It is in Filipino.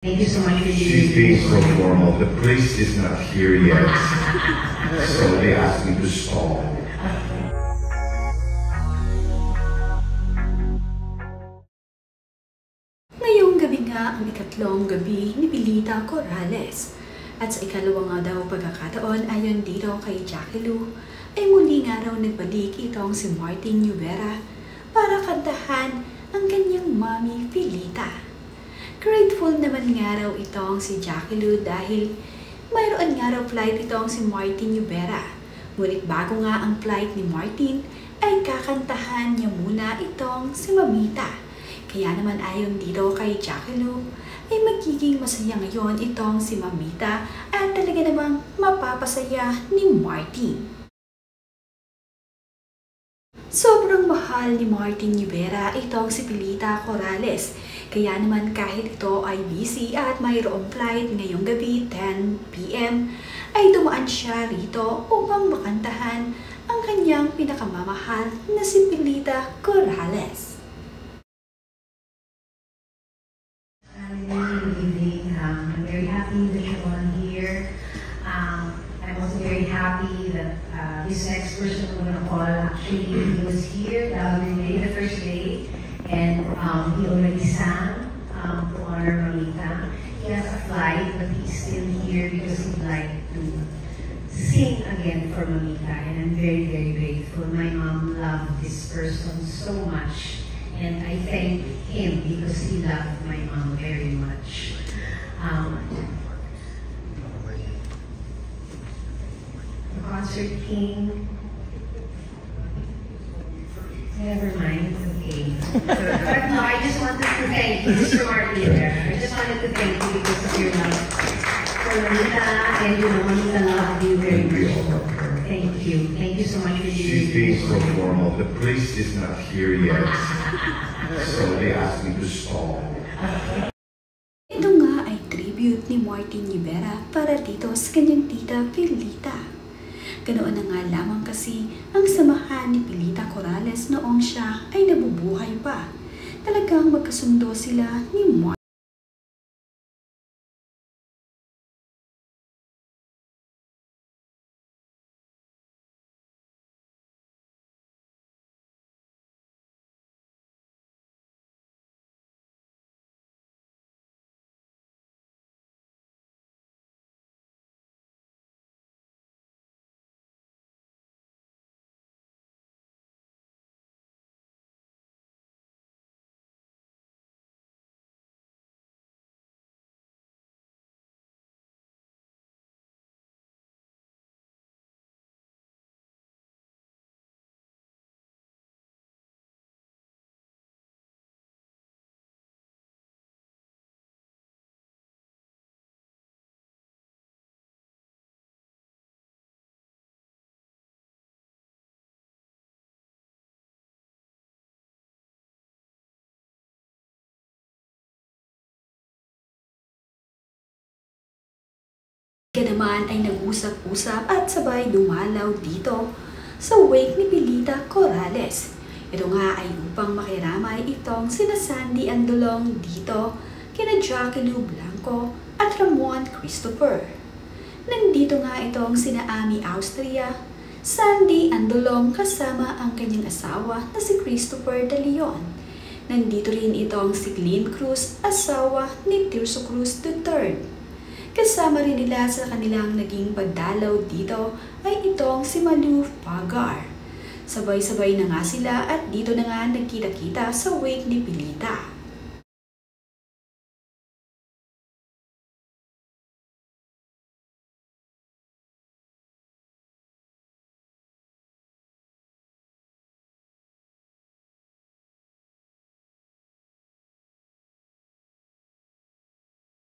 Thank you so much for She's being so formal. The priest is not here yet, so they asked me to stall. Ngayong gabi nga ang ikatlong gabi ni Pilita Corrales. At sa ikalawang nga daw pagkakataon ayon dito kay Jackie Lou, ay muli nga raw nagbalik itong si Martin Yubera para kantahan ang kanyang mami Pilita. Grateful naman nga raw itong si Jackie Lou dahil mayroon nga raw flight itong si Martin Yubera. Ngunit bago nga ang flight ni Martin ay kakantahan niya muna itong si Mamita. Kaya naman ayon dito kay Jackie Lou ay magiging masaya ngayon itong si Mamita at talaga namang mapapasaya ni Martin. Sobrang mahal ni Martin Yubera itong si Pilita Corrales. Kaya naman kahit ito ay busy at mayroong flight ngayong gabi 10 PM ay dumaan siya rito upang makantahan ang kanyang pinakamamahal na si Pilita Corrales. Good evening. I'm very happy that you're on here. I'm also very happy that this next person I'm going to call actually he was here the other day, the first day, and he already sang to honor Mamita. He has a flight, but he's still here because he'd like to sing again for Mamita, and I'm very, very grateful. My mom loved this person so much, and I thank him because he loved my mom very much. The concert king. Never mind, okay. But no, I just wanted to thank you, Mr. Martin. I just wanted to thank you because of your love for Mamita, and Mamita loved you very much. Thank you. Thank you so much for She's being so formal. The priest is not here yet, so they asked me to stall. Ito nga ay tribute ni Martin Yubera para dito sa kanyang tita Pilita. Ganoon na nga lamang kasi ang samahan ni Pilita Corrales noong siya ay nabubuhay pa. Talagang magkasundo sila ni Martin. Kaya naman ay nag-usap-usap at sabay dumalaw dito sa wake ni Pilita Corrales. Ito nga ay upang makiramay itong sina Sandy Andolong dito, kina Jackie Lou Blanco at Ramon Christopher. Nandito nga itong sina Ami Austria, Sandy Andolong kasama ang kanyang asawa na si Christopher De Leon. Nandito rin itong si Glenn Cruz, asawa ni Tirso Cruz III. Kasama rin nila sa kanilang naging pagdalaw dito ay itong si Malu Pagar. Sabay-sabay na nga sila at dito na nga nagkita-kita sa wake ni Pilita.